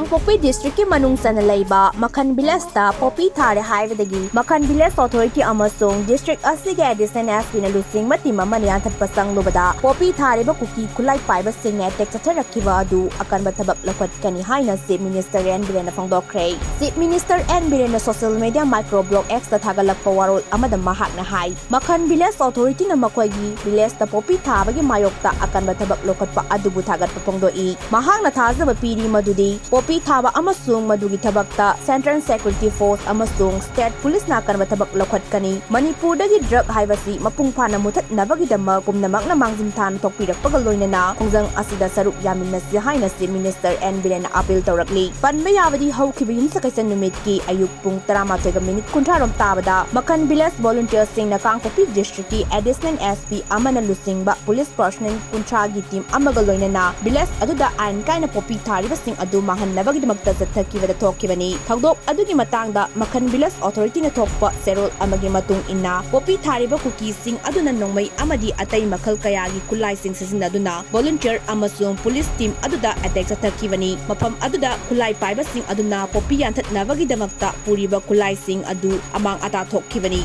Kangpokpi District ki manung sana laiba Makhan Villageta popi thare haibadagi Makhan Village Authority amasung District asige Additional SP na lusing matim amani Yanthatpa Changlubada popi Thariba Kuki Khutlai Paiba Singna Chathakhre adu akan batabak lakwat-kani haina Chief Minister na Thariba Chief Minister na social media microblog X ta thagalakpa warol amada mahakna hai Makhan Village Authority na makwagi village ta popi thabagi mayokta akan batabak lokatpa adubu thagat papongdoi mahakna thajaba piri madudi popi thaba amasung madugi thabakta Central Security Force amasung State Police na akan batabak lakwat-kani Manipur dagi drug haibasi mapung phana muthat nabagi dama pumnamak na mangzimthan thokpirak pagaloinana khongjang asida saruk yamin na si haina Chief Minister na appeal tawrakli panba yabadi hawkhiba yumsakaisan numitki ayuk pung 13:30 tabada Makhan Village volunteers singna Kangpokpi District ki Additional SP amana lusingba police personnel kuntragi team amagaloinana village aduda ain kaina popi thariba sing adu mahanabagi damakta Chathakhre thokibani thagdok adugi matangda Makhan Village Authority na thokpa serol amagi matung inna popi thariba kuki sing aduna nongmai amadi atai makhal kayagi khulai sing sisinaduna volunteer amasung police team aduda attack Chathakhre mafam aduda Khutlai Paiba sing aduna popi yanthatnabagi damakta puriba khulai sing adu amang ata thokibani